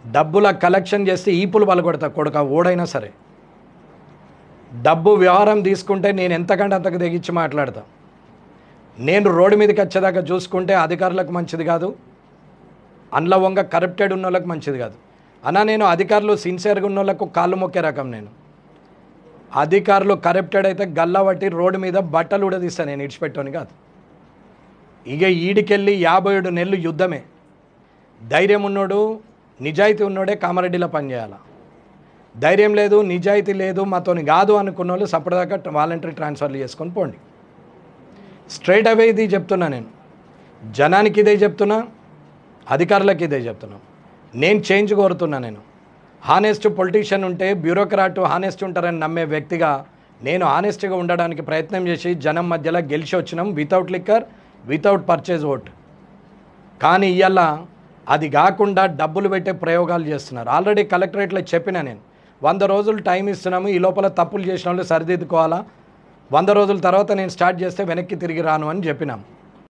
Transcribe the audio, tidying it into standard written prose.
డబ్బుల కలెక్షన్ చేస్తే ఈపులు పలగొడతా కొడుక ఓడైనా సరే. డబ్బు వ్యవహారం తీసుకుంటే నేను ఎంతకంటే అంతకు తెగించి మాట్లాడతా. నేను రోడ్డు మీదకి వచ్చేదాకా చూసుకుంటే అధికారులకు మంచిది కాదు, అండ్ల వంగ కరప్టెడ్ ఉన్న వాళ్ళకి మంచిది కాదు. అన్నా నేను అధికారులు సిన్సియర్గా ఉన్న వాళ్ళకు కాళ్ళు మొక్కే రకం. నేను అధికారులు కరప్టెడ్ అయితే గల్లబట్టి రోడ్డు మీద బట్టలు ఉడదీస్తాను, నేను ఇడిచిపెట్టని కాదు. ఇక ఈడికెళ్ళి 57 నెలలు యుద్ధమే. ధైర్యం ఉన్నోడు నిజాయితీ ఉన్నోడే కామారెడ్డిలో పనిచేయాలి. ధైర్యం లేదు, నిజాయితీ లేదు, మాతోని కాదు అనుకున్న వాళ్ళు సపరేట్గా వాలంటరీ ట్రాన్స్ఫర్లు చేసుకొని పోండి. స్ట్రైట్ అవే ఇది చెప్తున్నా. నేను జనానికి ఇదే చెప్తున్నా, అధికారులకు ఇదే చెప్తున్నా. నేను చేంజ్ కోరుతున్నా. నేను హానెస్ట్ పొలిటీషియన్ ఉంటే బ్యూరోక్రాట్ హానెస్ట్ ఉంటారని నమ్మే వ్యక్తిగా నేను హానెస్ట్గా ఉండడానికి ప్రయత్నం చేసి జనం మధ్యలో గెలిచి వచ్చినాం, without liquor, without purchase vote. కానీ ఇవాళ అది కాకుండా డబ్బులు పెట్టే ప్రయోగాలు చేస్తున్నారు. ఆల్రెడీ కలెక్టరేట్లో చెప్పినా నేను, 100 రోజులు టైం ఇస్తున్నాము, ఈ లోపల తప్పులు చేసిన వాళ్ళు సరిదిద్దుకోవాలా, 100 రోజుల తర్వాత నేను స్టార్ట్ చేస్తే వెనక్కి తిరిగి రాను అని చెప్పినాం.